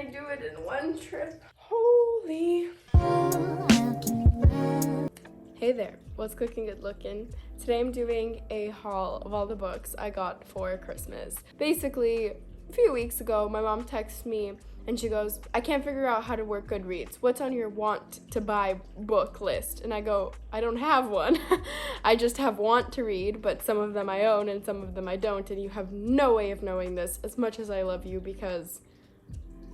do it in one trip? Holy. Hey there, what's cooking, good looking? Today I'm doing a haul of all the books I got for Christmas. Basically, a few weeks ago, my mom texted me and she goes, I can't figure out how to work Goodreads. What's on your want to buy book list? And I go, I don't have one. I just have want to read, but some of them I own and some of them I don't. And you have no way of knowing this, as much as I love you, because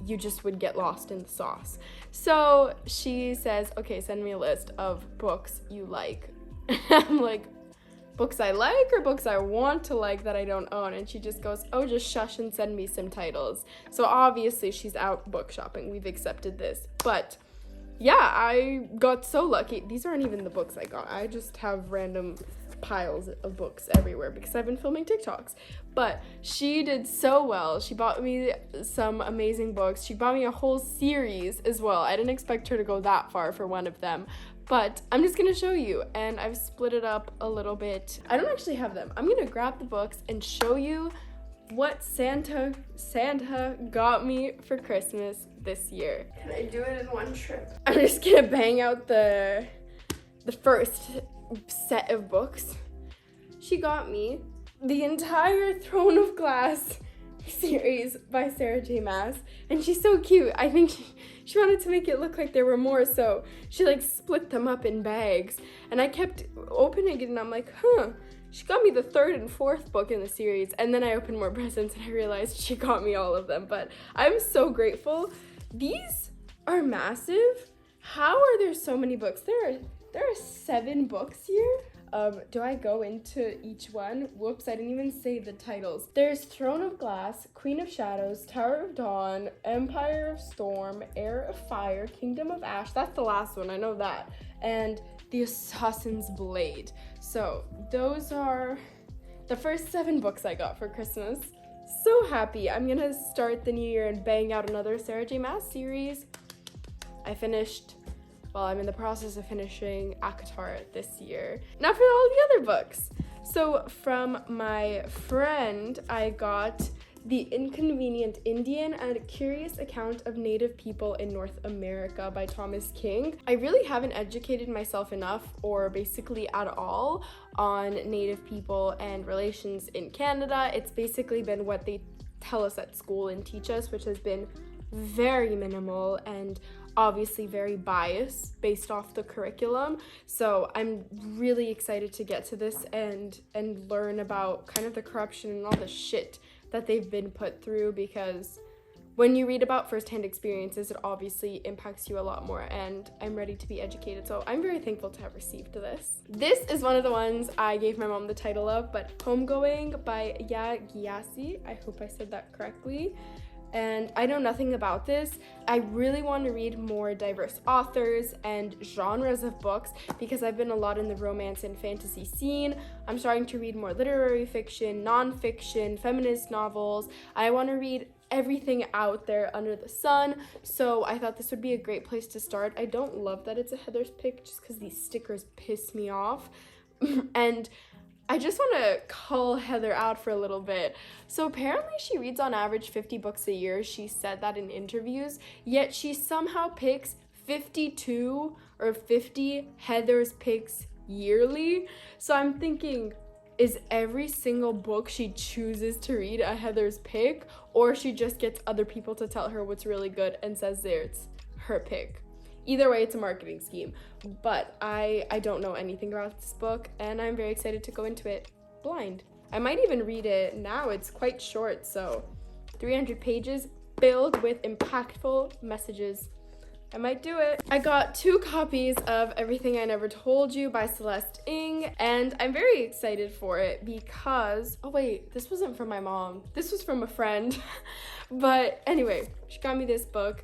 you just would get lost in the sauce. So she says, okay, send me a list of books you like. I'm like, books I like or books I want to like that I don't own? And she just goes, oh, just shush and send me some titles. So obviously she's out book shopping. We've accepted this. But yeah, I got so lucky. These aren't even the books I got. I just have random piles of books everywhere because I've been filming TikToks. But she did so well. She bought me some amazing books. She bought me a whole series as well. I didn't expect her to go that far for one of them. But I'm just gonna show you, and I've split it up a little bit. I don't actually have them. I'm gonna grab the books and show you what Santa got me for Christmas this year. Can I do it in one trip? I'm just gonna bang out the first set of books. She got me the entire Throne of Glass series by Sarah J. Maas, and she's so cute. I think she wanted to make it look like there were more, so she like split them up in bags, and I kept opening it and I'm like, she got me the third and fourth book in the series. And then I opened more presents and I realized she got me all of them. But I'm so grateful. These are massive. How are there so many books? There are 7 books here. Do I go into each one? Whoops, I didn't even say the titles. There's Throne of Glass, Queen of Shadows, Tower of Dawn, Empire of Storm, Heir of Fire, Kingdom of Ash. That's the last one, I know that. And The Assassin's Blade. So those are the first 7 books I got for Christmas. So happy. I'm gonna start the new year and bang out another Sarah J. Maas series. I'm in the process of finishing ACOTAR this year. Now for all the other books. So from my friend, I got The Inconvenient Indian and a Curious Account of Native People in North America by Thomas King. I really haven't educated myself enough, or basically at all, on Native people and relations in Canada. It's basically been what they tell us at school and teach us, which has been very minimal and obviously very biased based off the curriculum. So I'm really excited to get to this and learn about kind of the corruption and all the shit that they've been put through, because when you read about firsthand experiences, it obviously impacts you a lot more, and I'm ready to be educated. So I'm very thankful to have received this. This is one of the ones I gave my mom the title of, but Homegoing by Ya Gyasi. I hope I said that correctly. And I know nothing about this. I really want to read more diverse authors and genres of books because I've been a lot in the romance and fantasy scene. I'm starting to read more literary fiction, nonfiction, feminist novels. I want to read everything out there under the sun, so I thought this would be a great place to start. I don't love that it's a Heather's pick just because these stickers piss me off. And I just want to call Heather out for a little bit. So apparently she reads on average 50 books a year. She said that in interviews, yet she somehow picks 52 or 50 Heather's picks yearly. So I'm thinking, is every single book she chooses to read a Heather's pick, or she just gets other people to tell her what's really good and says there it's her pick? Either way, it's a marketing scheme, but I don't know anything about this book, and I'm very excited to go into it blind. I might even read it now. It's quite short, so 300 pages filled with impactful messages. I might do it. I got 2 copies of Everything I Never Told You by Celeste Ng, and I'm very excited for it because, oh wait, this wasn't from my mom. This was from a friend. But anyway, she got me this book.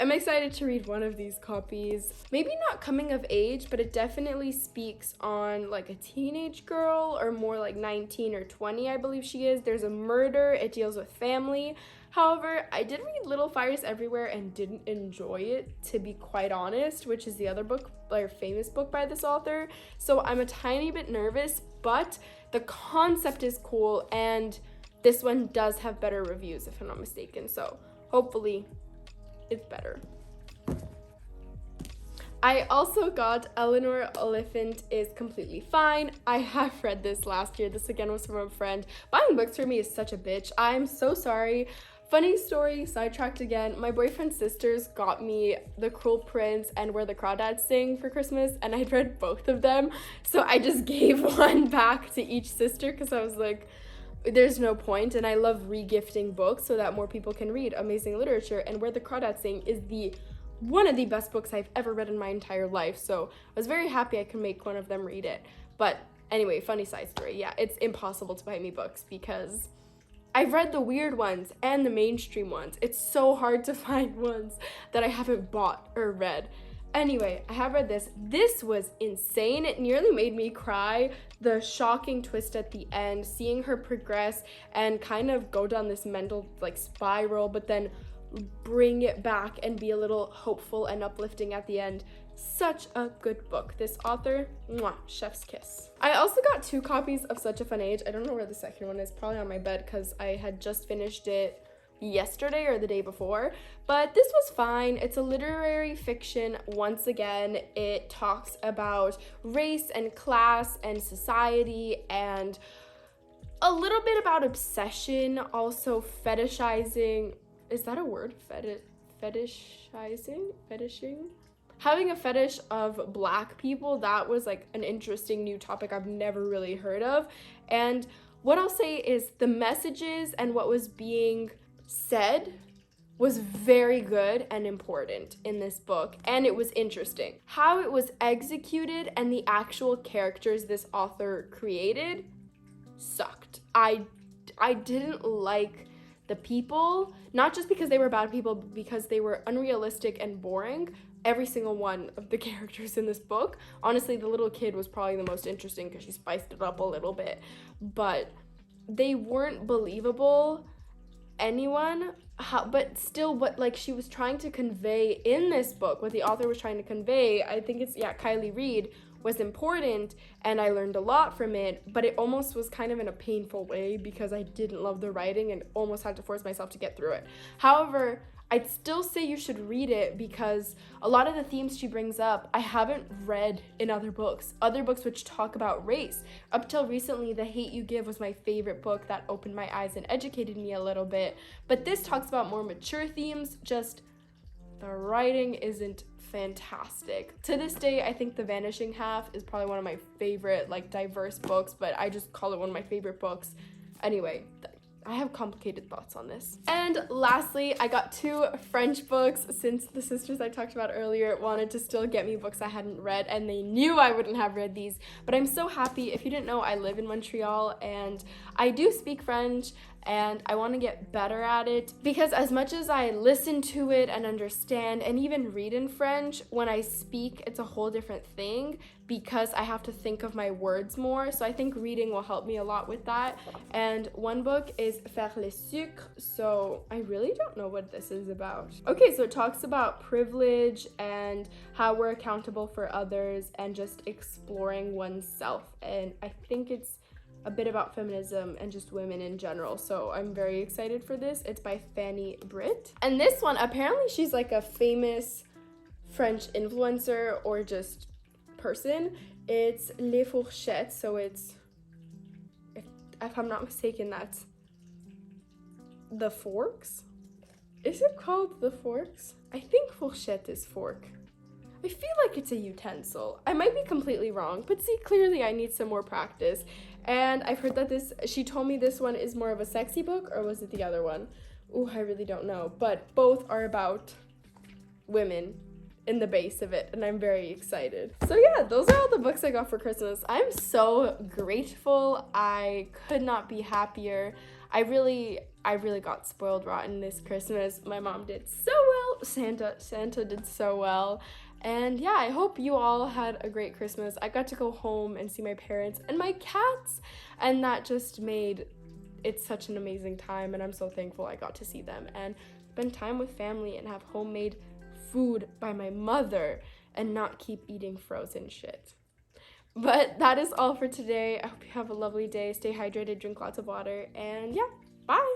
I'm excited to read one of these copies. Maybe not coming of age, but it definitely speaks on like a teenage girl, or more like 19 or 20, I believe she is. There's a murder. It deals with family. However, I did read Little Fires Everywhere and didn't enjoy it, to be quite honest, which is the other book, or famous book by this author. So I'm a tiny bit nervous, but the concept is cool, and this one does have better reviews if I'm not mistaken. So hopefully it's better. I also got Eleanor Oliphant is Completely Fine. I have read this last year. This again was from a friend. Buying books for me is such a bitch. I'm so sorry. Funny story, sidetracked again. My boyfriend's sisters got me The Cruel Prince and Where the Crawdads Sing for Christmas, and I'd read both of them. So I just gave one back to each sister because I was like, there's no point. And I love re-gifting books so that more people can read amazing literature. And Where the Crawdads Sing is one of the best books I've ever read in my entire life. So I was very happy I could make one of them read it. But anyway, funny side story. Yeah, it's impossible to buy me books because I've read the weird ones and the mainstream ones. It's so hard to find ones that I haven't bought or read. Anyway, I have read this. This was insane. It nearly made me cry. The shocking twist at the end, seeing her progress and kind of go down this mental spiral, but then bring it back and be a little hopeful and uplifting at the end. Such a good book. This author, mwah, chef's kiss. I also got 2 copies of Such a Fun Age. I don't know where the second one is, probably on my bed because I had just finished it yesterday or the day before, but this was fine. It's a literary fiction. Once again, it talks about race and class and society and a little bit about obsession, also fetishizing. Is that a word? Fetishing? Having a fetish of Black people, that was an interesting new topic I've never really heard of. And what I'll say is the messages and what was being said was very good and important in this book, and it was interesting. How it was executed and the actual characters this author created sucked. I didn't like the people, not just because they were bad people, but because they were unrealistic and boring. Every single one of the characters in this book. Honestly, the little kid was probably the most interesting because she spiced it up a little bit, but they weren't believable. But still what she was trying to convey in this book, what the author was trying to convey, I think it's, Kylie Reed, was important, and I learned a lot from it, but it almost was kind of in a painful way because I didn't love the writing and almost had to force myself to get through it. However, I'd still say you should read it because a lot of the themes she brings up, I haven't read in other books which talk about race. Up till recently, The Hate U Give was my favorite book that opened my eyes and educated me a little bit. But this talks about more mature themes, just the writing isn't fantastic. To this day, I think The Vanishing Half is probably one of my favorite, diverse books, but I just call it one of my favorite books. Anyway, I have complicated thoughts on this. And lastly, I got 2 French books since the sisters I talked about earlier wanted to still get me books I hadn't read, and they knew I wouldn't have read these. But I'm so happy. If you didn't know, I live in Montreal and I do speak French, and I want to get better at it because as much as I listen to it and understand and even read in French, when I speak, it's a whole different thing because I have to think of my words more. So I think reading will help me a lot with that. And one book is Fairless, so I really don't know what this is about. Okay, so it talks about privilege and how we're accountable for others and just exploring oneself. And I think it's a bit about feminism and just women in general, so I'm very excited for this. It's by Fanny Britt. And this one, apparently she's a famous French influencer or just person. It's Les Fourchettes, so it's, if I'm not mistaken, that's The Forks? Is it called The Forks? I think fourchette is fork. I feel like it's a utensil. I might be completely wrong, but see, clearly I need some more practice. And I've heard that she told me this one is more of a sexy book, or was it the other one? Ooh, I really don't know. But both are about women in the base of it, and I'm very excited. So yeah, those are all the books I got for Christmas. I'm so grateful. I could not be happier. I really got spoiled rotten this Christmas. My mom did so well. Santa did so well. And yeah, I hope you all had a great Christmas. I got to go home and see my parents and my cats, and that just made it such an amazing time, and I'm so thankful I got to see them and spend time with family and have homemade food by my mother and not keep eating frozen shit. But that is all for today. I hope you have a lovely day. Stay hydrated, drink lots of water, and yeah, bye!